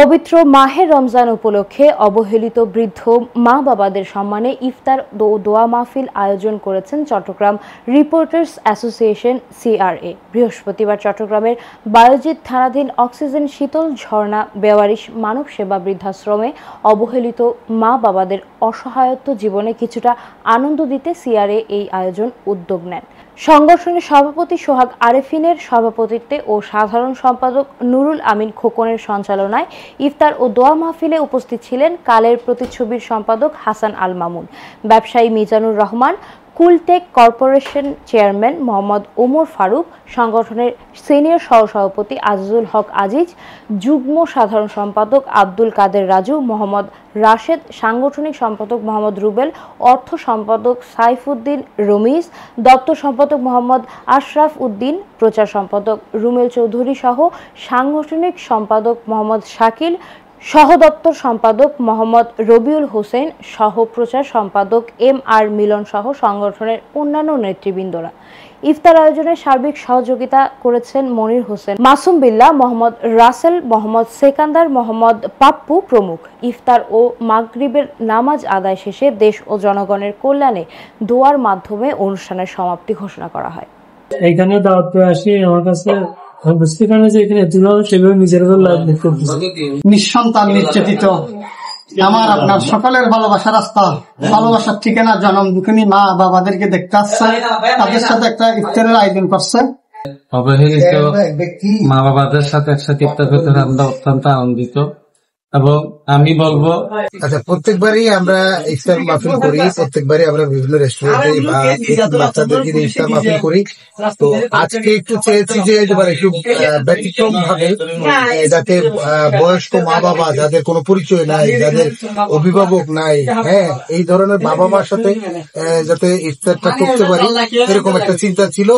পবিত্র মাহে রমজান উপলক্ষে অবহেলিত বৃদ্ধ মা বাবাদের সম্মানে ইফতার ও দোয়া মাহফিল আয়োজন করেছেন চট্টগ্রাম রিপোর্টার্স অ্যাসোসিয়েশন সিআরএ। বৃহস্পতিবার চট্টগ্রামের বায়েজিদ থানাধীন অক্সিজেন শীতল ঝর্ণা বেওয়ারিশ মানব সেবা বৃদ্ধাশ্রমে অবহেলিত মা বাবাদের অসহায়ত্ব জীবনে কিছুটা আনন্দ দিতে সিআরএ এই আয়োজন উদ্যোগ নেন। সংগঠনের সভাপতি সোহাগ আরেফিনের সভাপতিত্বে ও সাধারণ সম্পাদক নুরুল আমিন খোকনের সঞ্চালনায় ইফতার ও দোয়া মাহফিলে উপস্থিত ছিলেন কালের প্রতিচ্ছবির সম্পাদক হাসান আল মামুন, ব্যবসায়ী মিজানুর রহমান, কুলটেক কর্পোরেশন চেয়ারম্যান মোহাম্মদ ওমর ফারুক, সংগঠনের সিনিয়র সহসভাপতি আজিজুল হক আজিজ, যুগ্ম সাধারণ সম্পাদক আব্দুল কাদের রাজু, মোহাম্মদ রাশেদ, সাংগঠনিক সম্পাদক মোহাম্মদ রুবেল, অর্থ সম্পাদক সাইফুদ্দিন রমিজ, দপ্তর সম্পাদক মোহাম্মদ আশরাফ উদ্দিন, প্রচার সম্পাদক রুমেল চৌধুরী সহ সাংগঠনিক সম্পাদক মোহাম্মদ শাকিল, সহ দপ্তর সম্পাদক মোহাম্মদ রবিউল হোসেন, সহ প্রচার সম্পাদক MR মিলন সহ সংগঠনের অন্যান্য নেতৃবৃন্দরা। ইফতার আয়োজনে সার্বিক সহযোগিতা করেছেন মনির হোসেন, মাসুম বিল্লাহ, মোহাম্মদ রাসেল, মোহাম্মদ সেকান্দার, মোহাম্মদ পাপ্পু প্রমুখ। ইফতার ও মাগরিবের নামাজ আদায় শেষে দেশ ও জনগণের কল্যাণে দোয়ার মাধ্যমে অনুষ্ঠানের সমাপ্তি ঘোষণা করা হয়। এইখানে দাওয়াত পেয়ে আসি, আমার কাছে বুঝতে পারে যে এখানে সেভাবে নিজের নিঃসন্তান নির্যাতিত আমার আপনার সকলের ভালোবাসার রাস্তা, ভালোবাসার ঠিকানা জনম দুঃখিনী মা বাবাদেরকে দেখতে আসছে, তাদের সাথে একটা ইফতারের আয়োজন করছে। অবহেলিত মা বাবাদের সাথে একসাথে ইফতার করতে আমরা অত্যন্ত আনন্দিত এবং আমি বলবো প্রত্যেকবারই আমরা ইফতার মাহফিল করি, প্রত্যেকবারই আমরা বিভিন্ন রেস্টুরেন্টে বা বাচ্চাদেরকে ইফতার মাহফিল করি। তো আজকে একটু চেয়েছি যে এবার একটু ব্যতিক্রম ভাবে যাতে বয়স্ক মা বাবা যাদের কোনো পরিচয় নাই, যাদের অভিভাবক নাই, হ্যাঁ, এই ধরনের বাবা মার সাথে যাতে ইফতারটা করতে পারি, এরকম একটা চিন্তা ছিল।